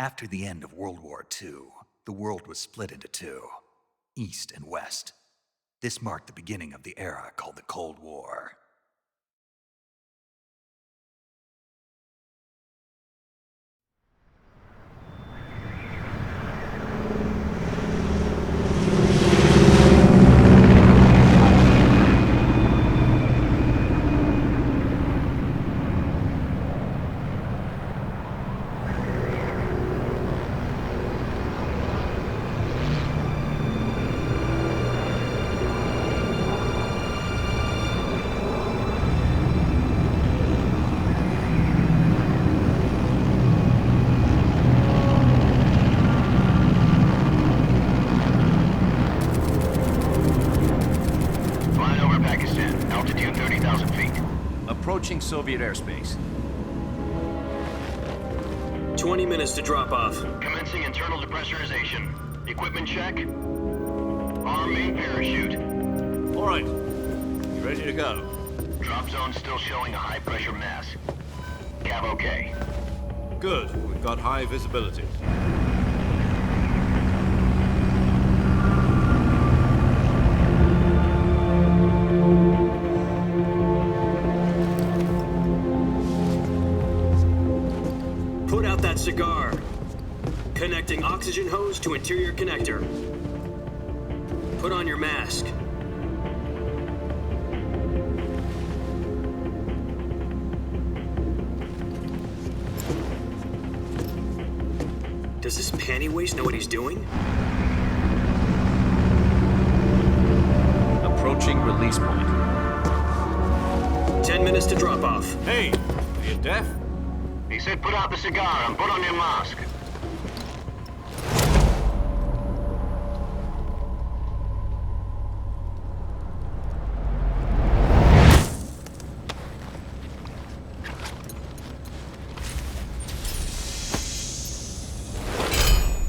After the end of World War II, the world was split into two, East and West. This marked the beginning of the era called the Cold War. Approaching Soviet airspace. 20 minutes to drop off. Commencing internal depressurization. Equipment check. Arm main parachute. All right. You ready to go? Drop zone still showing a high pressure mass. Cav okay. Good. We've got high visibility. Put out that cigar. Connecting oxygen hose to interior connector. Put on your mask. Does this panty waste know what he's doing? Approaching release point. 10 minutes to drop off. Hey, are you deaf? He said put out the cigar and put on your mask.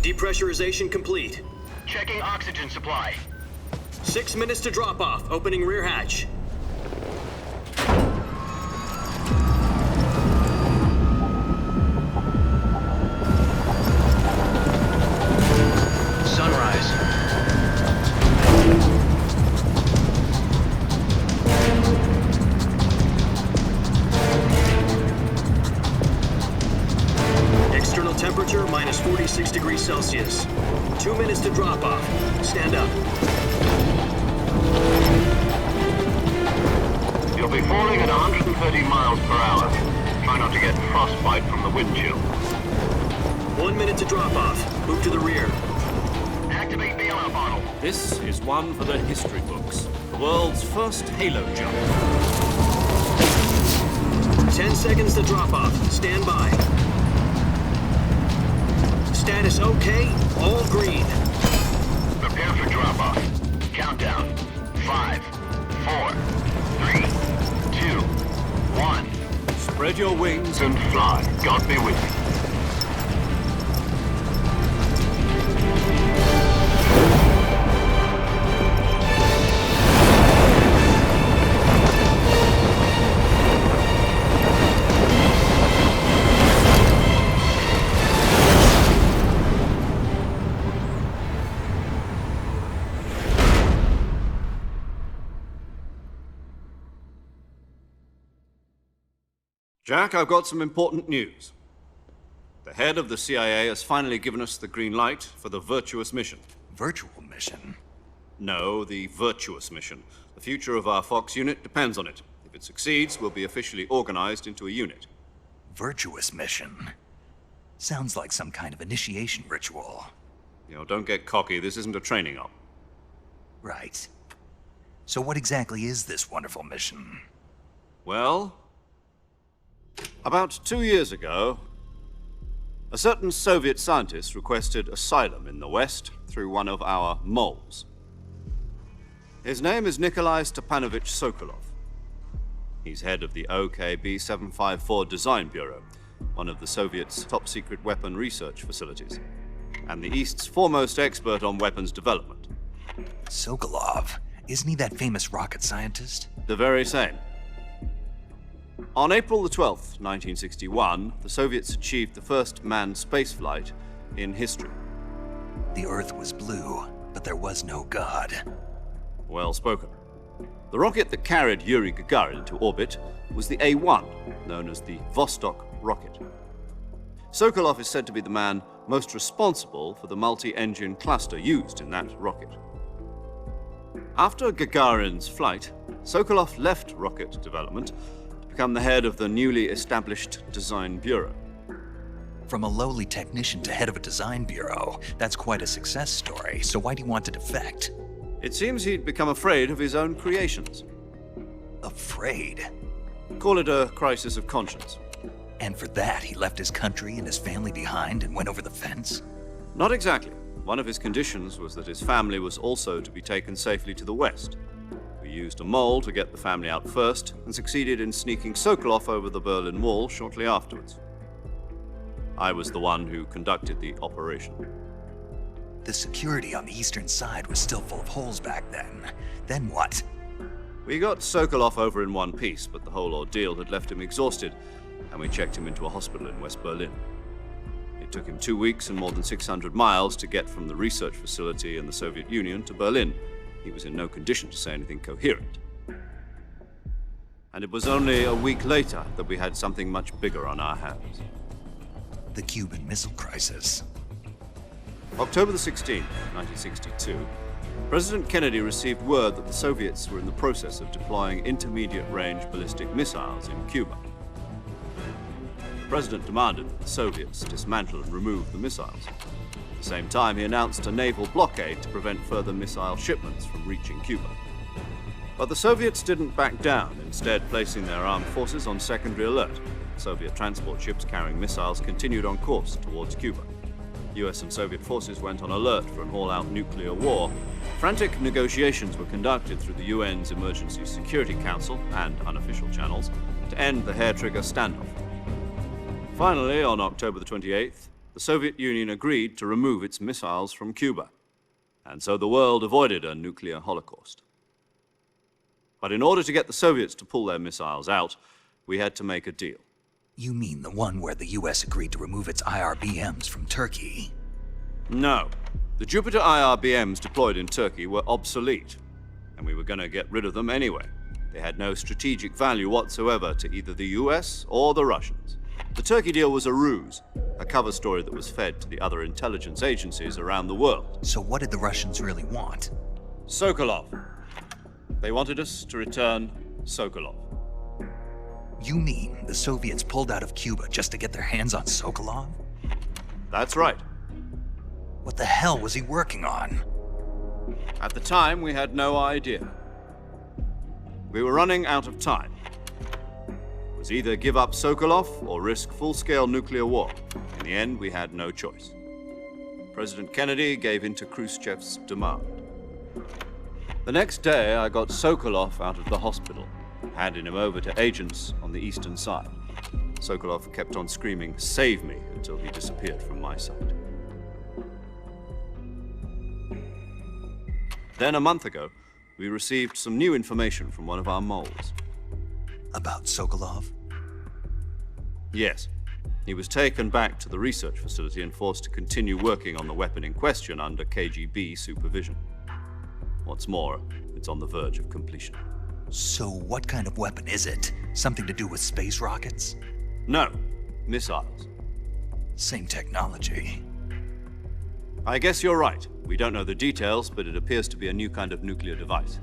Depressurization complete. Checking oxygen supply. 6 minutes to drop off. Opening rear hatch. Sunrise. External temperature minus 46 degrees Celsius. 2 minutes to drop off. Stand up. You'll be falling at 130 miles per hour. Try not to get frostbite from the wind chill. 1 minute to drop off. Move to the rear. Activate bailout bottle. This is one for the history books. The world's first halo jump. 10 seconds to drop off. Stand by. Status okay. All green. Prepare for drop off. Countdown. 5, 4, 3, 2, 1. Spread your wings And fly. God be with you. Jack, I've got some important news. The head of the CIA has finally given us the green light for the Virtuous mission. Virtual mission? No, the Virtuous mission. The future of our Fox unit depends on it. If it succeeds, we'll be officially organized into a unit. Virtuous mission? Sounds like some kind of initiation ritual. You know, don't get cocky. This isn't a training op. Right. So what exactly is this wonderful mission? Well, about 2 years ago, a certain Soviet scientist requested asylum in the West through one of our moles. His name is Nikolai Stepanovich Sokolov. He's head of the OKB-754 Design Bureau, one of the Soviets' top-secret weapon research facilities, and the East's foremost expert on weapons development. Sokolov? Isn't he that famous rocket scientist? The very same. On April the 12th, 1961, the Soviets achieved the first manned spaceflight in history. The Earth was blue, but there was no God. Well spoken. The rocket that carried Yuri Gagarin into orbit was the A-1, known as the Vostok rocket. Sokolov is said to be the man most responsible for the multi-engine cluster used in that rocket. After Gagarin's flight, Sokolov left rocket development to become the head of the newly established Design Bureau. From a lowly technician to head of a design bureau, that's quite a success story, so why'd he want to defect? It seems he'd become afraid of his own creations. Afraid? Call it a crisis of conscience. And for that, he left his country and his family behind and went over the fence? Not exactly. One of his conditions was that his family was also to be taken safely to the west. We used a mole to get the family out first and succeeded in sneaking Sokolov over the Berlin Wall shortly afterwards. I was the one who conducted the operation. The security on the eastern side was still full of holes back then. Then what? We got Sokolov over in one piece, but the whole ordeal had left him exhausted, and we checked him into a hospital in West Berlin. It took him 2 weeks and more than 600 miles to get from the research facility in the Soviet Union to Berlin. He was in no condition to say anything coherent. And it was only a week later that we had something much bigger on our hands. The Cuban Missile Crisis. October the 16th, 1962, President Kennedy received word that the Soviets were in the process of deploying intermediate-range ballistic missiles in Cuba. The President demanded that the Soviets dismantle and remove the missiles. At the same time, he announced a naval blockade to prevent further missile shipments from reaching Cuba. But the Soviets didn't back down, instead placing their armed forces on secondary alert. Soviet transport ships carrying missiles continued on course towards Cuba. US and Soviet forces went on alert for an all-out nuclear war. Frantic negotiations were conducted through the UN's Emergency Security Council and unofficial channels to end the hair-trigger standoff. Finally, on October the 28th, the Soviet Union agreed to remove its missiles from Cuba, and so the world avoided a nuclear holocaust. But in order to get the Soviets to pull their missiles out, we had to make a deal. You mean the one where the US agreed to remove its IRBMs from Turkey? No. The Jupiter IRBMs deployed in Turkey were obsolete, and we were going to get rid of them anyway. They had no strategic value whatsoever to either the US or the Russians. The Turkey deal was a ruse, a cover story that was fed to the other intelligence agencies around the world. So what did the Russians really want? Sokolov. They wanted us to return Sokolov. You mean the Soviets pulled out of Cuba just to get their hands on Sokolov? That's right. What the hell was he working on? At the time, we had no idea. We were running out of time. It was either give up Sokolov or risk full-scale nuclear war. In the end, we had no choice. President Kennedy gave in to Khrushchev's demand. The next day, I got Sokolov out of the hospital, handing him over to agents on the eastern side. Sokolov kept on screaming, "Save me," until he disappeared from my sight. Then a month ago, we received some new information from one of our moles. About Sokolov? Yes. He was taken back to the research facility and forced to continue working on the weapon in question under KGB supervision. What's more, it's on the verge of completion. So what kind of weapon is it? Something to do with space rockets? No, missiles. Same technology. I guess you're right. We don't know the details, but it appears to be a new kind of nuclear device.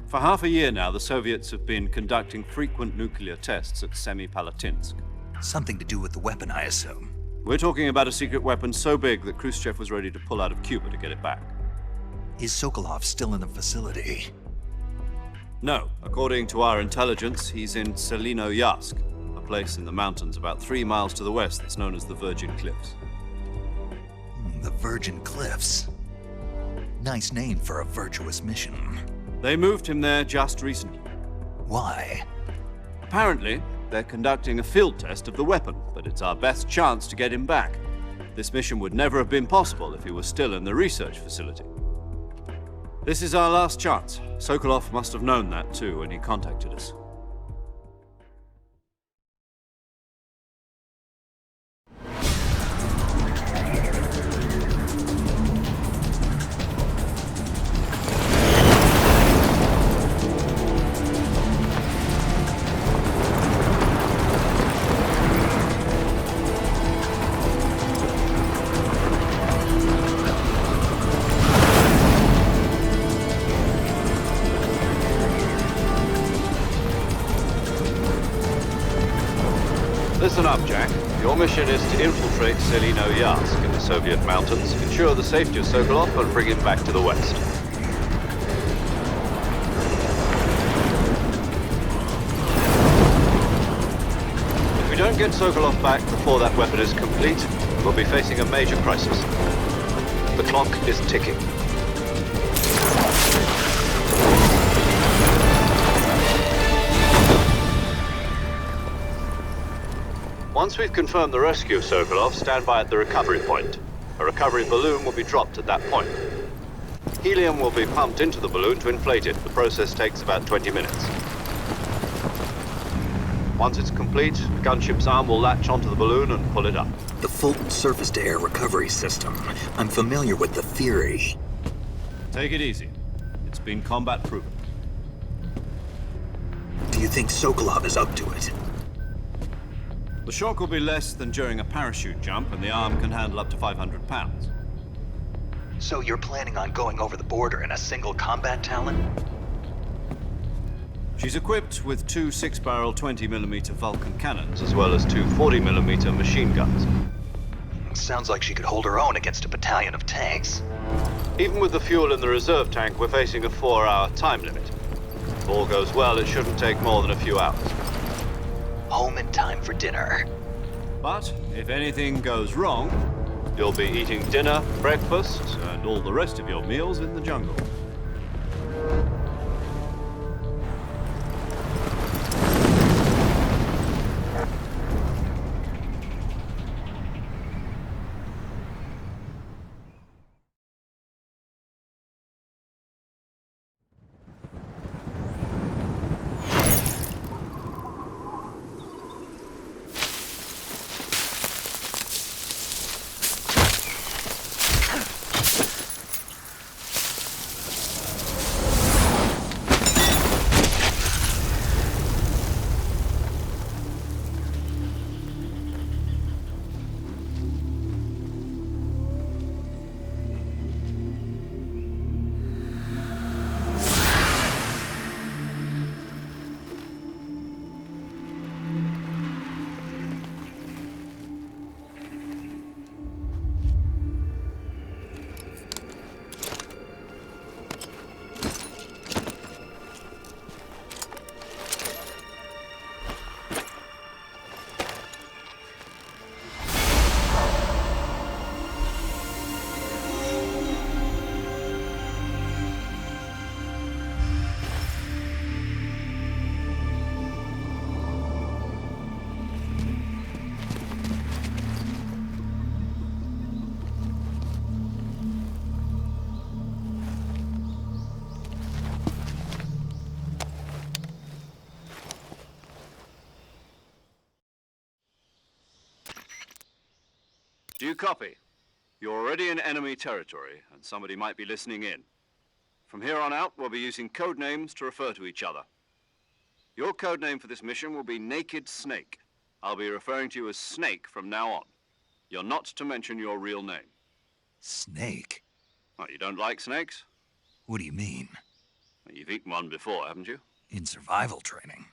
For half a year now, the Soviets have been conducting frequent nuclear tests at Semipalatinsk. Something to do with the weapon, I assume. We're talking about a secret weapon so big that Khrushchev was ready to pull out of Cuba to get it back. Is Sokolov still in the facility? No. According to our intelligence, he's in Selinoyarsk, a place in the mountains about 3 miles to the west that's known as the Virgin Cliffs. The Virgin Cliffs. Nice name for a virtuous mission. They moved him there just recently. Why? Apparently, they're conducting a field test of the weapon, but it's our best chance to get him back. This mission would never have been possible if he was still in the research facility. This is our last chance. Sokolov must have known that too when he contacted us. Listen up, Jack. Your mission is to infiltrate Selino-Yarsk in the Soviet mountains, ensure the safety of Sokolov, and bring him back to the west. If we don't get Sokolov back before that weapon is complete, we'll be facing a major crisis. The clock is ticking. Once we've confirmed the rescue of Sokolov, stand by at the recovery point. A recovery balloon will be dropped at that point. Helium will be pumped into the balloon to inflate it. The process takes about 20 minutes. Once it's complete, the gunship's arm will latch onto the balloon and pull it up. The Fulton surface-to-air recovery system. I'm familiar with the theory. Take it easy. It's been combat proven. Do you think Sokolov is up to it? The shock will be less than during a parachute jump, and the arm can handle up to 500 pounds. So you're planning on going over the border in a single combat Talon? She's equipped with two 6-barrel 20mm Vulcan cannons, as well as two 40mm machine guns. Sounds like she could hold her own against a battalion of tanks. Even with the fuel in the reserve tank, we're facing a 4-hour time limit. If all goes well, it shouldn't take more than a few hours. Home in time for dinner. But if anything goes wrong, you'll be eating dinner, breakfast, and all the rest of your meals in the jungle. Do you copy? You're already in enemy territory, and somebody might be listening in. From here on out, we'll be using code names to refer to each other. Your code name for this mission will be Naked Snake. I'll be referring to you as Snake from now on. You're not to mention your real name. Snake? Oh, you don't like snakes? What do you mean? Well, you've eaten one before, haven't you? In survival training.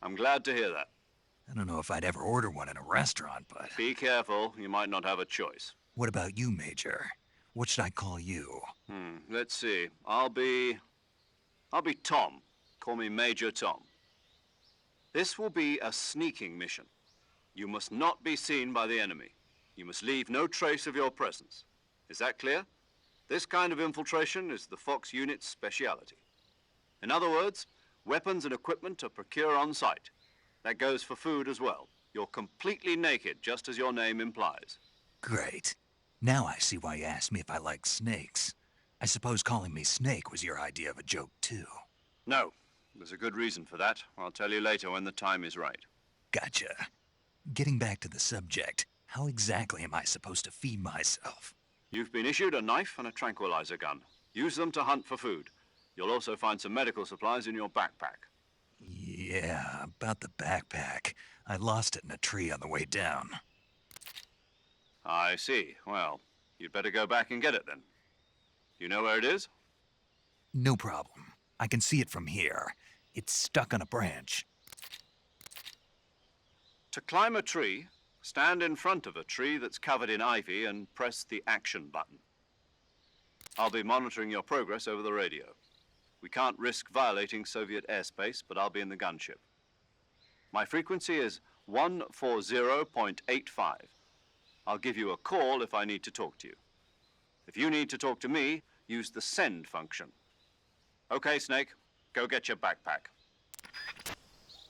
I'm glad to hear that. I don't know if I'd ever order one in a restaurant, but... Be careful, you might not have a choice. What about you, Major? What should I call you? Let's see. I'll be Tom. Call me Major Tom. This will be a sneaking mission. You must not be seen by the enemy. You must leave no trace of your presence. Is that clear? This kind of infiltration is the Fox unit's speciality. In other words, weapons and equipment are procured on site. That goes for food as well. You're completely naked, just as your name implies. Great. Now I see why you asked me if I like snakes. I suppose calling me Snake was your idea of a joke, too. No. There's a good reason for that. I'll tell you later when the time is right. Gotcha. Getting back to the subject, how exactly am I supposed to feed myself? You've been issued a knife and a tranquilizer gun. Use them to hunt for food. You'll also find some medical supplies in your backpack. Yeah, about the backpack. I lost it in a tree on the way down. I see. Well, you'd better go back and get it then. You know where it is? No problem. I can see it from here. It's stuck on a branch. To climb a tree, stand in front of a tree that's covered in ivy and press the action button. I'll be monitoring your progress over the radio. We can't risk violating Soviet airspace, but I'll be in the gunship. My frequency is 140.85. I'll give you a call if I need to talk to you. If you need to talk to me, use the send function. Okay, Snake, go get your backpack.